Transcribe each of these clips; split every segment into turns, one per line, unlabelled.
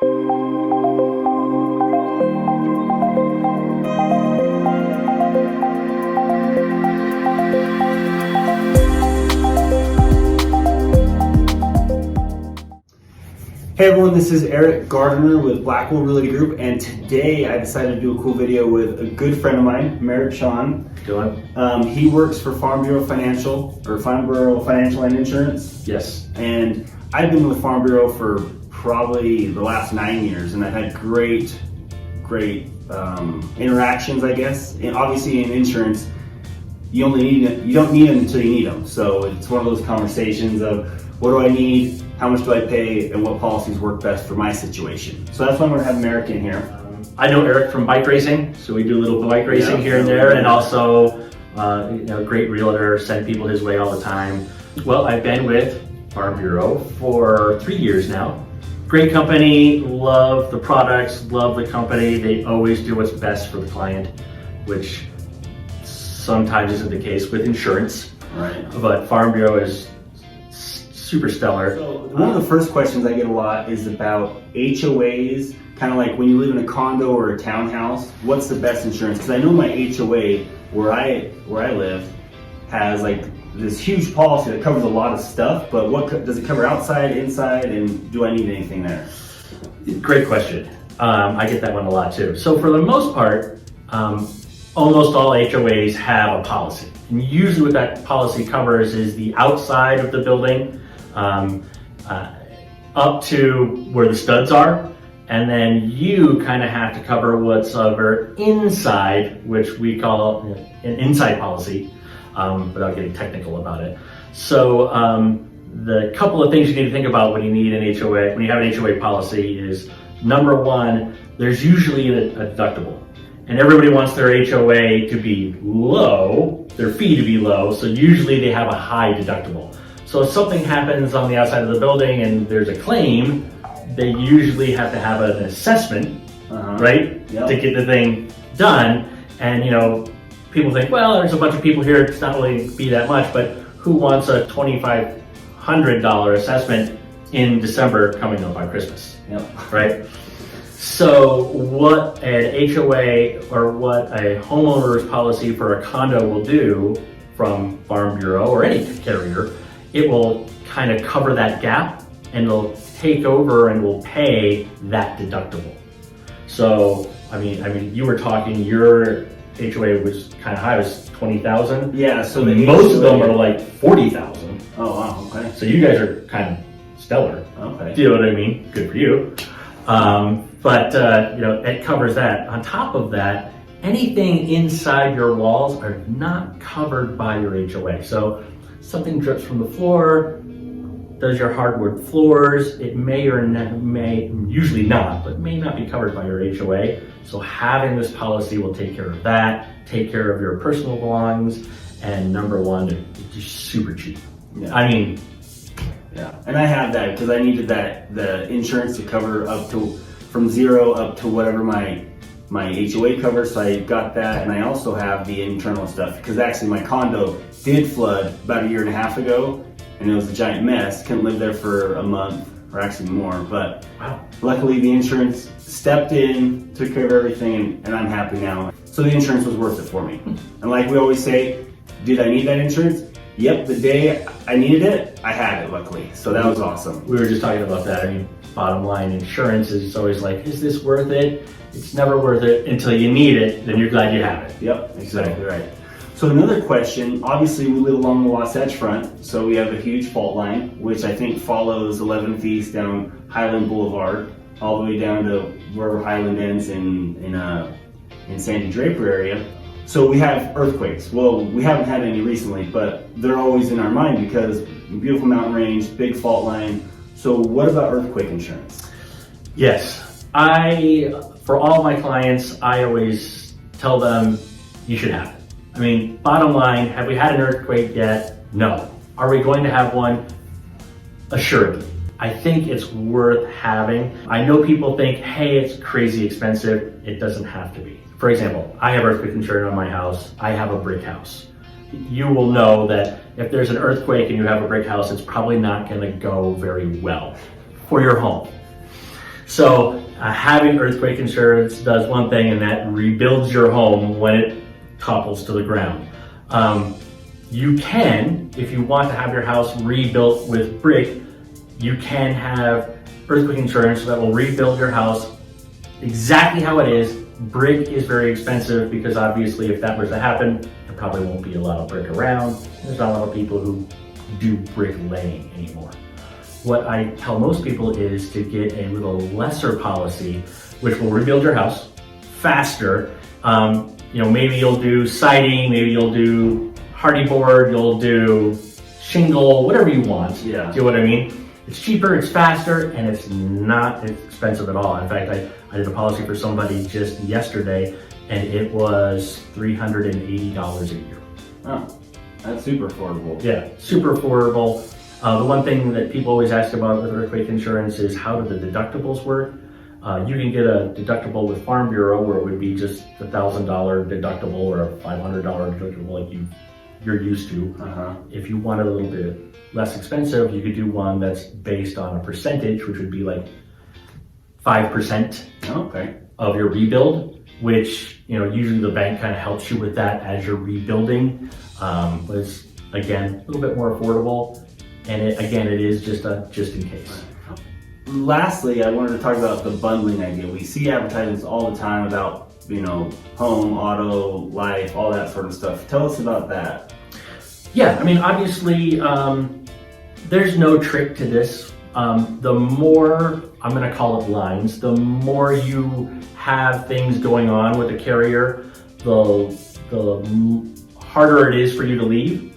Hey everyone, this is Eric Gardner with Blackwell Realty Group, and today I decided to do a cool video with a good friend of mine, Marek Shon. He works for Farm Bureau Financial and Insurance.
Yes.
And I've been with Farm Bureau for probably the last 9 years, and I've had great interactions, I guess. And obviously in insurance, you don't need them until you need them. So it's one of those conversations of what do I need, how much do I pay, and what policies work best for my situation. So that's why we're having Eric in here.
I know Eric from bike racing, so we do a little bike racing here and there, and also great realtor, send people his way all the time. Well, I've been with Farm Bureau for 3 years now. Great company, love the products, love the company. They always do what's best for the client, which sometimes isn't the case with insurance.
Right.
But Farm Bureau is super stellar.
So one of the first questions I get a lot is about HOAs, kind of like when you live in a condo or a townhouse, what's the best insurance? Because I know my HOA where I live has like this huge policy that covers a lot of stuff, but what does it cover outside, inside, and do I need anything there?
Great question. I get that one a lot too. So for the most part, almost all HOAs have a policy. And usually what that policy covers is the outside of the building, up to where the studs are, and then you kind of have to cover what's over inside, which we call an inside policy, without getting technical about it. So the couple of things you need to think about when you need an HOA, when you have an HOA policy is, number one, there's usually a deductible. And everybody wants their HOA to be low, their fee to be low, so usually they have a high deductible. So if something happens on the outside of the building and there's a claim, they usually have to have an assessment, right? Yep. To get the thing done. And people think, well, there's a bunch of people here, it's not really be that much, but who wants a $2,500 assessment in December coming up on Christmas?
Yep.
Right? So what an HOA or what a homeowner's policy for a condo will do from Farm Bureau or any carrier, it will kind of cover that gap and it'll take over and will pay that deductible. So, I mean, you were talking, your HOA was kind of high, it was 20,000.
Yeah, so
most of them are like 40,000.
Oh, wow, okay.
So you guys are kind of stellar.
Okay.
Do you know what I mean? Good for you. But it covers that. On top of that, anything inside your walls are not covered by your HOA. So something drips from the floor, does your hardwood floors, it may or may, usually not, but may not be covered by your HOA. So having this policy will take care of that, take care of your personal belongings, and number one, it's just super cheap.
Yeah.
Yeah.
And I have that because I needed the insurance to cover from zero up to whatever my HOA covers, so I got that, and I also have the internal stuff because actually my condo did flood about 1.5 years ago, and it was a giant mess. Couldn't live there for a month, or actually more, but luckily the insurance stepped in, took care of everything, and I'm happy now. So the insurance was worth it for me. And like we always say, did I need that insurance? Yep, the day I needed it, I had it, luckily. So that was awesome.
We were just talking about that. I mean, bottom line, insurance is always like, is this worth it? It's never worth it until you need it, then you're glad you have it.
Yep, exactly right. So another question, obviously we live along the Wasatch Front, so we have a huge fault line, which I think follows 11th East down Highland Boulevard, all the way down to wherever Highland ends in Sandy Draper area. So we have earthquakes. Well, we haven't had any recently, but they're always in our mind because beautiful mountain range, big fault line. So what about earthquake insurance?
Yes, for all my clients, I always tell them you should have it. I mean, bottom line, have we had an earthquake yet? No. Are we going to have one? Assuredly. I think it's worth having. I know people think, hey, it's crazy expensive. It doesn't have to be. For example, I have earthquake insurance on my house. I have a brick house. You will know that if there's an earthquake and you have a brick house, it's probably not going to go very well for your home. So having earthquake insurance does one thing, and that rebuilds your home when it topples to the ground. You can, if you want to have your house rebuilt with brick, you can have earthquake insurance that will rebuild your house exactly how it is. Brick is very expensive because obviously if that were to happen, there probably won't be a lot of brick around. There's not a lot of people who do brick laying anymore. What I tell most people is to get a little lesser policy, which will rebuild your house faster. Maybe you'll do siding, maybe you'll do hardy board, you'll do shingle, whatever you want.
Yeah.
Do you know what I mean? It's cheaper, it's faster, and it's not expensive at all. In fact, I did a policy for somebody just yesterday, and it was $380 a year.
Oh, that's super affordable.
Yeah, super affordable. The one thing that people always ask about with earthquake insurance is how do the deductibles work? You can get a deductible with Farm Bureau where it would be just a $1,000 deductible or a $500 deductible like you're used to. If you want it a little bit less expensive, you could do one that's based on a percentage, which would be like 5% of your rebuild, which usually the bank kind of helps you with that as you're rebuilding. But it's again a little bit more affordable, and it is just in case.
Lastly, I wanted to talk about the bundling idea. We see advertisements all the time about home, auto, life, all that sort of stuff. Tell us about that.
Yeah, I mean, obviously, there's no trick to this. The more, I'm going to call it lines, the more you have things going on with the carrier, the harder it is for you to leave.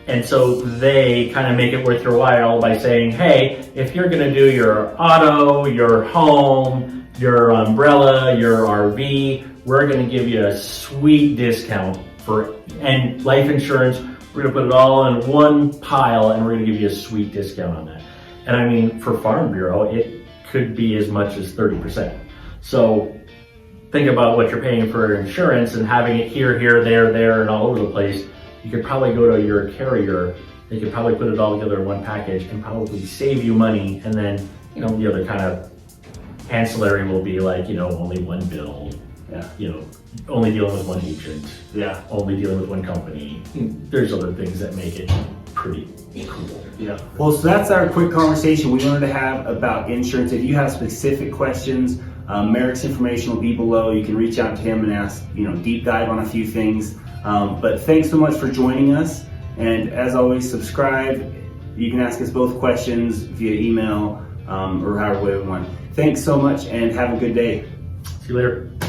And so they kind of make it worth your while by saying, hey, if you're going to do your auto, your home, your umbrella, your RV, we're going to give you a sweet discount and life insurance. We're going to put it all in one pile and we're going to give you a sweet discount on that. And I mean, for Farm Bureau, it could be as much as 30%. So think about what you're paying for insurance and having it here, there, and all over the place. You could probably go to your carrier, they could probably put it all together in one package and probably save you money. And then, the other kind of ancillary will be like, only one bill, only dealing with one agent, only dealing with one company. There's other things that make it pretty cool.
Yeah. Well, so that's our quick conversation we wanted to have about insurance. If you have specific questions, Marek's information will be below. You can reach out to him and ask, deep dive on a few things. But thanks so much for joining us. And as always, subscribe. You can ask us both questions via email or however way we want. Thanks so much and have a good day.
See you later.